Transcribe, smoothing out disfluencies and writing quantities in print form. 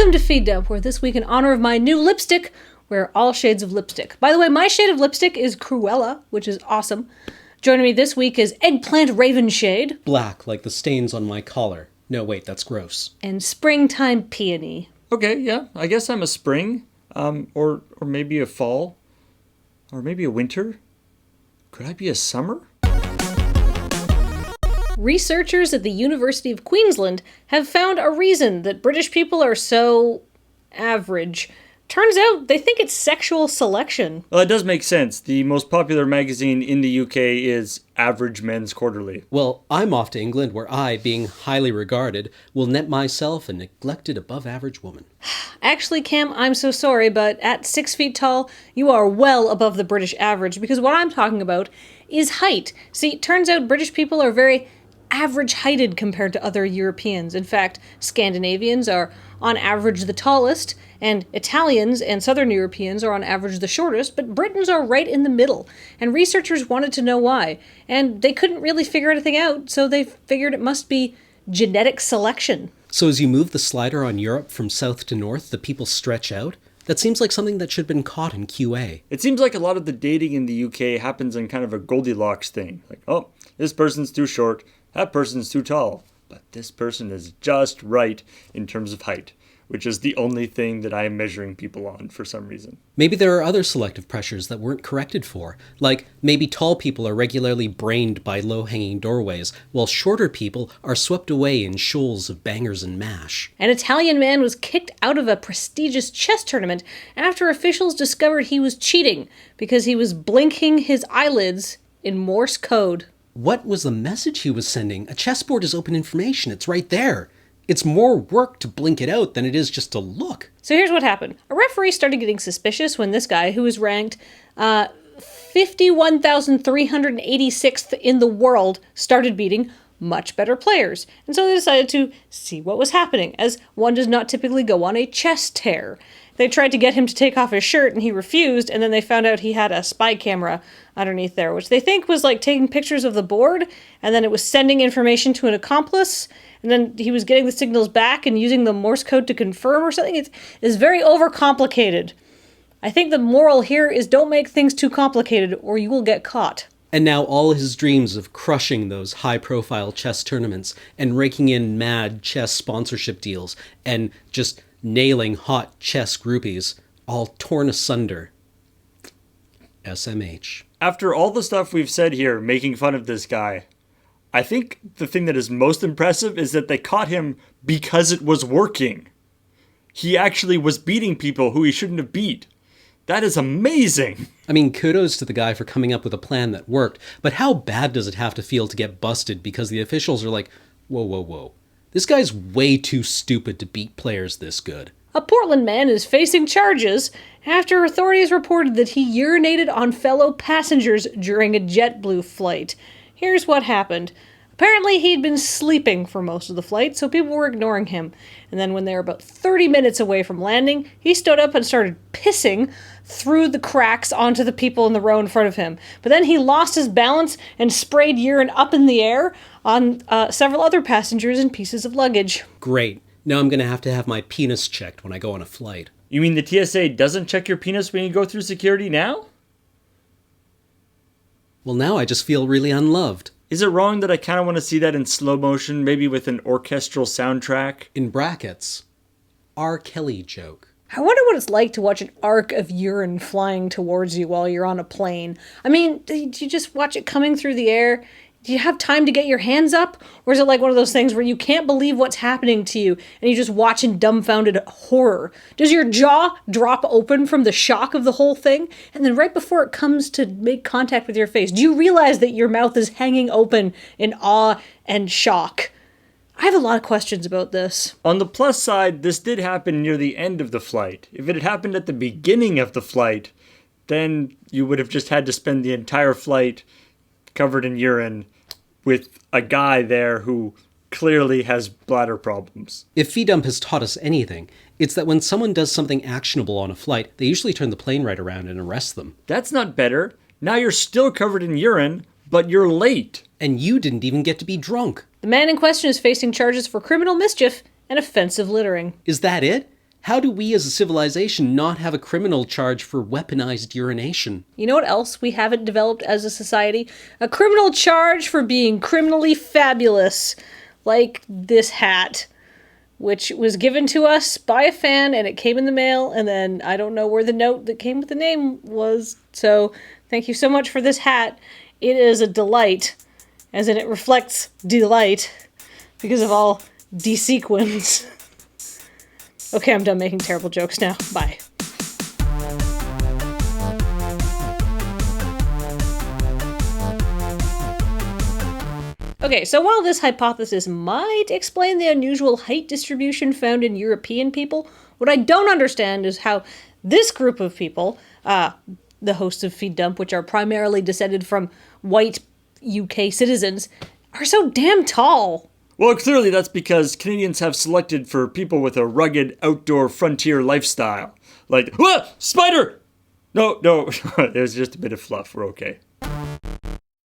Welcome to Feed Dump, where this week in honor of my new lipstick, wear all shades of lipstick. By the way, my shade of lipstick is Cruella, which is awesome. Joining me this week is Eggplant Raven Shade. Black, like the stains on my collar. No, wait, that's gross. And Springtime Peony. Okay, yeah, I guess I'm a spring, or maybe a fall, or maybe a winter. Could I be a summer? Researchers at the University of Queensland have found a reason that British people are so average. Turns out they think it's sexual selection. Well, it does make sense. The most popular magazine in the UK is Average Men's Quarterly. Well, I'm off to England, where I, being highly regarded, will net myself a neglected above-average woman. Actually, Cam, I'm so sorry, but at 6 feet tall, you are well above the British average, because what I'm talking about is height. See, turns out British people are very average-heighted compared to other Europeans. In fact, Scandinavians are on average the tallest, and Italians and Southern Europeans are on average the shortest, but Britons are right in the middle. And researchers wanted to know why, and they couldn't really figure anything out, so they figured it must be genetic selection. So as you move the slider on Europe from south to north, the people stretch out? That seems like something that should have been caught in QA. It seems like a lot of the dating in the UK happens in kind of a Goldilocks thing. Like, oh, this person's too short, that person's too tall, but this person is just right in terms of height, which is the only thing that I am measuring people on for some reason. Maybe there are other selective pressures that weren't corrected for. Like, maybe tall people are regularly brained by low-hanging doorways, while shorter people are swept away in shoals of bangers and mash. An Italian man was kicked out of a prestigious chess tournament after officials discovered he was cheating because he was blinking his eyelids in Morse code. What was the message he was sending? A chessboard is open information. It's right there. It's more work to blink it out than it is just to look. So here's what happened. A referee started getting suspicious when this guy, who was ranked 51,386th in the world, started beating much better players. And so they decided to see what was happening, as one does not typically go on a chess tear. They tried to get him to take off his shirt, and he refused, and then they found out he had a spy camera underneath there, which they think was like taking pictures of the board, and then it was sending information to an accomplice, and then he was getting the signals back and using the Morse code to confirm or something. It's very overcomplicated. I think the moral here is don't make things too complicated, or you will get caught. And now all his dreams of crushing those high-profile chess tournaments and raking in mad chess sponsorship deals and just nailing hot chess groupies, all torn asunder. SMH. After all the stuff we've said here, making fun of this guy, I think the thing that is most impressive is that they caught him because it was working. He actually was beating people who he shouldn't have beat. That is amazing. I mean, kudos to the guy for coming up with a plan that worked, but how bad does it have to feel to get busted because the officials are like, whoa. This guy's way too stupid to beat players this good. A Portland man is facing charges after authorities reported that he urinated on fellow passengers during a JetBlue flight. Here's what happened. Apparently he'd been sleeping for most of the flight, so people were ignoring him. And then when they were about 30 minutes away from landing, he stood up and started pissing through the cracks onto the people in the row in front of him. But then he lost his balance and sprayed urine up in the air on several other passengers and pieces of luggage. Great. Now I'm going to have my penis checked when I go on a flight. You mean the TSA doesn't check your penis when you go through security now? Well, now I just feel really unloved. Is it wrong that I kind of want to see that in slow motion, maybe with an orchestral soundtrack? In brackets, R. Kelly joke. I wonder what it's like to watch an arc of urine flying towards you while you're on a plane. I mean, do you just watch it coming through the air? Do you have time to get your hands up? Or is it like one of those things where you can't believe what's happening to you and you just watch in dumbfounded horror? Does your jaw drop open from the shock of the whole thing? And then right before it comes to make contact with your face, do you realize that your mouth is hanging open in awe and shock? I have a lot of questions about this. On the plus side, this did happen near the end of the flight. If it had happened at the beginning of the flight, then you would have just had to spend the entire flight covered in urine with a guy there who clearly has bladder problems. If VDump has taught us anything, it's that when someone does something actionable on a flight, they usually turn the plane right around and arrest them. That's not better. Now you're still covered in urine, but you're late. And you didn't even get to be drunk. The man in question is facing charges for criminal mischief and offensive littering. Is that it? How do we as a civilization not have a criminal charge for weaponized urination? You know what else we haven't developed as a society? A criminal charge for being criminally fabulous. Like this hat, which was given to us by a fan, and it came in the mail, and then I don't know where the note that came with the name was. So thank you so much for this hat. It is a delight, as in it reflects delight, because of all de-sequins. Okay, I'm done making terrible jokes now. Bye. Okay, so while this hypothesis might explain the unusual height distribution found in European people, what I don't understand is how this group of people, the hosts of Feed Dump, which are primarily descended from white UK citizens, are so damn tall. Well, clearly that's because Canadians have selected for people with a rugged outdoor frontier lifestyle. Like, spider! No, it was just a bit of fluff. We're okay.